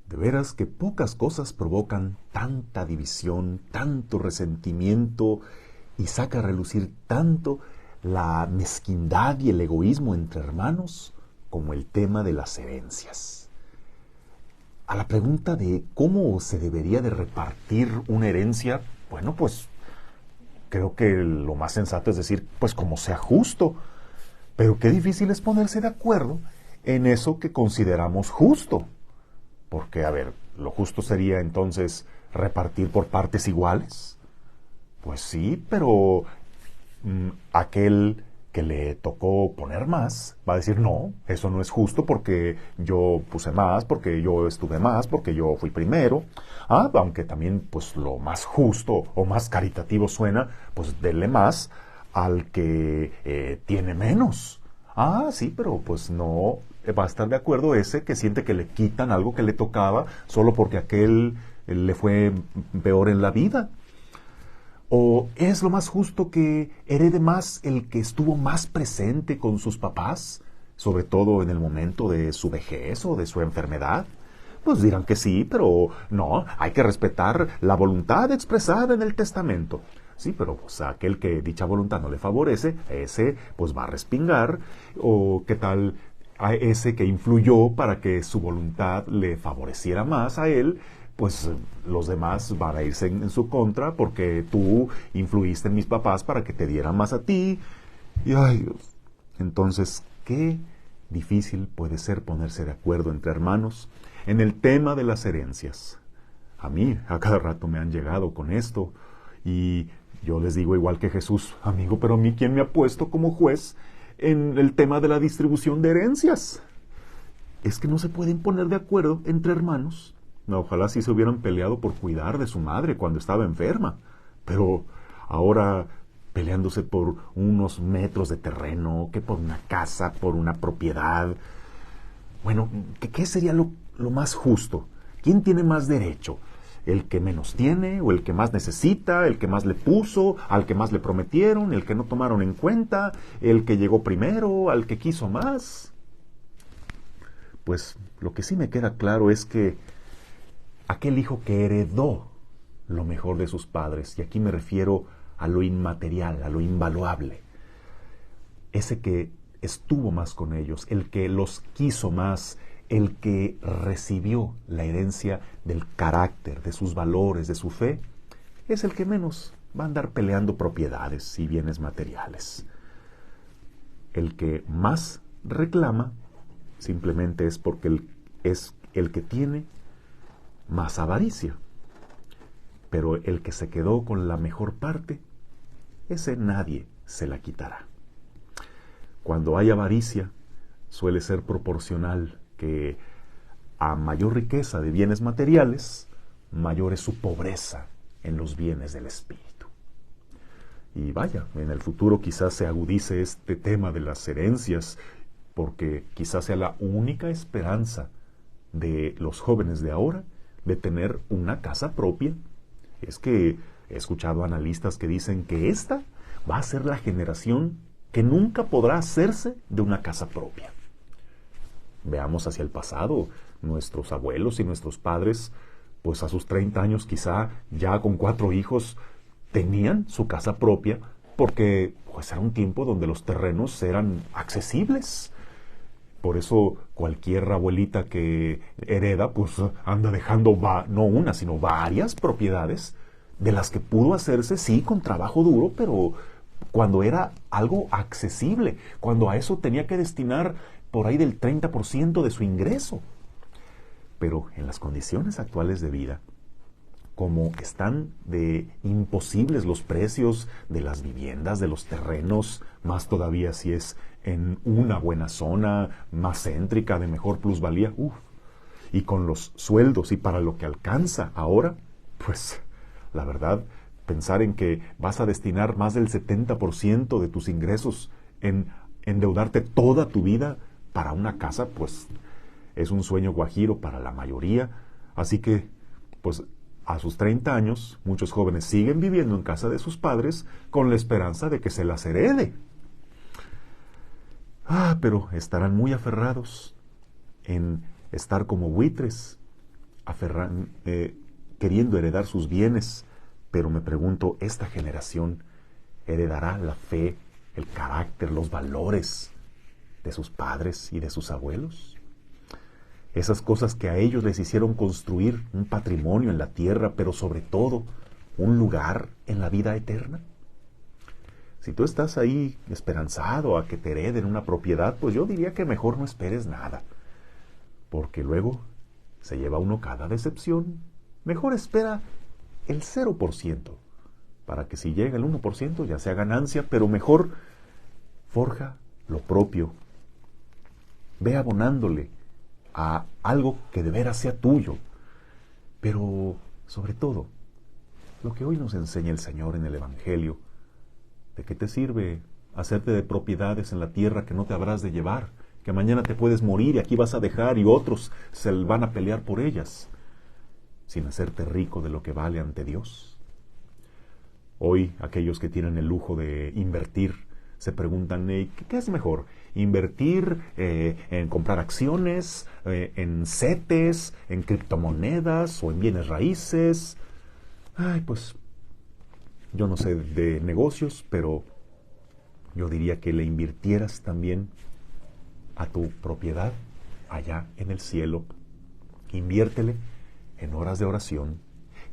De veras que pocas cosas provocan tanta división, tanto resentimiento y saca a relucir tanto la mezquindad y el egoísmo entre hermanos como el tema de las herencias. A la pregunta de cómo se debería de repartir una herencia, bueno, pues creo que lo más sensato es decir, pues como sea justo. Pero qué difícil es ponerse de acuerdo en eso que consideramos justo. Porque, a ver, ¿lo justo sería entonces repartir por partes iguales? Pues sí, pero aquel que le tocó poner más va a decir, no, eso no es justo porque yo puse más, porque yo estuve más, porque yo fui primero. Aunque también pues lo más justo o más caritativo suena, pues denle más al que tiene menos. Sí, pero pues no va a estar de acuerdo ese que siente que le quitan algo que le tocaba solo porque aquel le fue peor en la vida. ¿O es lo más justo que herede más el que estuvo más presente con sus papás, sobre todo en el momento de su vejez o de su enfermedad? Pues dirán que sí, pero no, hay que respetar la voluntad expresada en el testamento. Sí, pero pues, aquel que dicha voluntad no le favorece, ese pues va a respingar. ¿O qué tal a ese que influyó para que su voluntad le favoreciera más a él? Pues los demás van a irse en su contra porque tú influiste en mis papás para que te dieran más a ti. Y ay, Dios. Entonces, qué difícil puede ser ponerse de acuerdo entre hermanos en el tema de las herencias. A mí, a cada rato me han llegado con esto y yo les digo igual que Jesús, amigo, pero a mí, ¿quién me ha puesto como juez en el tema de la distribución de herencias? Es que no se pueden poner de acuerdo entre hermanos. No, ojalá sí se hubieran peleado por cuidar de su madre cuando estaba enferma. Pero ahora peleándose por unos metros de terreno, que por una casa, por una propiedad. Bueno, ¿qué sería lo más justo? ¿Quién tiene más derecho? ¿El que menos tiene o el que más necesita, el que más le puso, al que más le prometieron, el que no tomaron en cuenta, el que llegó primero, al que quiso más? Pues lo que sí me queda claro es que aquel hijo que heredó lo mejor de sus padres, y aquí me refiero a lo inmaterial, a lo invaluable, ese que estuvo más con ellos, el que los quiso más, el que recibió la herencia del carácter, de sus valores, de su fe, es el que menos va a andar peleando propiedades y bienes materiales. El que más reclama simplemente es porque es el que tiene más avaricia. Pero el que se quedó con la mejor parte, ese nadie se la quitará. Cuando hay avaricia, suele ser proporcional que a mayor riqueza de bienes materiales, mayor es su pobreza en los bienes del espíritu. Y vaya, en el futuro quizás se agudice este tema de las herencias, porque quizás sea la única esperanza de los jóvenes de ahora de tener una casa propia. Es que he escuchado analistas que dicen que esta va a ser la generación que nunca podrá hacerse de una casa propia. Veamos hacia el pasado, nuestros abuelos y nuestros padres, pues a sus 30 años quizá ya con 4 hijos tenían su casa propia porque pues era un tiempo donde los terrenos eran accesibles. Por eso cualquier abuelita que hereda, pues anda dejando no una, sino varias propiedades de las que pudo hacerse, sí, con trabajo duro, pero cuando era algo accesible, cuando a eso tenía que destinar por ahí del 30% de su ingreso. Pero en las condiciones actuales de vida, como están de imposibles los precios de las viviendas, de los terrenos, más todavía si es en una buena zona, más céntrica, de mejor plusvalía, y con los sueldos y para lo que alcanza ahora, pues la verdad, pensar en que vas a destinar más del 70% de tus ingresos en endeudarte toda tu vida para una casa, pues es un sueño guajiro para la mayoría. Así que, pues a sus 30 años, muchos jóvenes siguen viviendo en casa de sus padres con la esperanza de que se las herede. Pero estarán muy aferrados en estar como buitres queriendo heredar sus bienes, pero me pregunto, ¿esta generación heredará la fe, el carácter, los valores de sus padres y de sus abuelos? Esas cosas que a ellos les hicieron construir un patrimonio en la tierra, pero sobre todo un lugar en la vida eterna. Si tú estás ahí esperanzado a que te hereden una propiedad, pues yo diría que mejor no esperes nada, porque luego se lleva uno cada decepción. Mejor espera el 0%, para que si llega el 1% ya sea ganancia, pero mejor forja lo propio. Ve abonándole a algo que de veras sea tuyo. Pero, sobre todo, lo que hoy nos enseña el Señor en el Evangelio, ¿de qué te sirve hacerte de propiedades en la tierra que no te habrás de llevar? Que mañana te puedes morir y aquí vas a dejar y otros se van a pelear por ellas, sin hacerte rico de lo que vale ante Dios. Hoy, aquellos que tienen el lujo de invertir se preguntan, ¿qué es mejor? ¿Invertir en comprar acciones, en CETES, en criptomonedas o en bienes raíces? Ay, pues yo no sé de negocios, pero yo diría que le invirtieras también a tu propiedad allá en el cielo. Inviértele en horas de oración,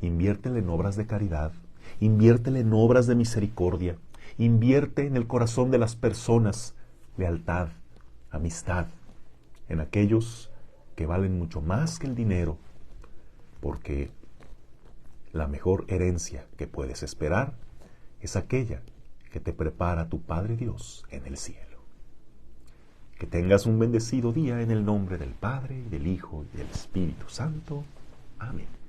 inviértele en obras de caridad, inviértele en obras de misericordia, invierte en el corazón de las personas lealtad, amistad, en aquellos que valen mucho más que el dinero, porque la mejor herencia que puedes esperar es aquella que te prepara tu Padre Dios en el cielo. Que tengas un bendecido día en el nombre del Padre, y del Hijo, y del Espíritu Santo. Amén.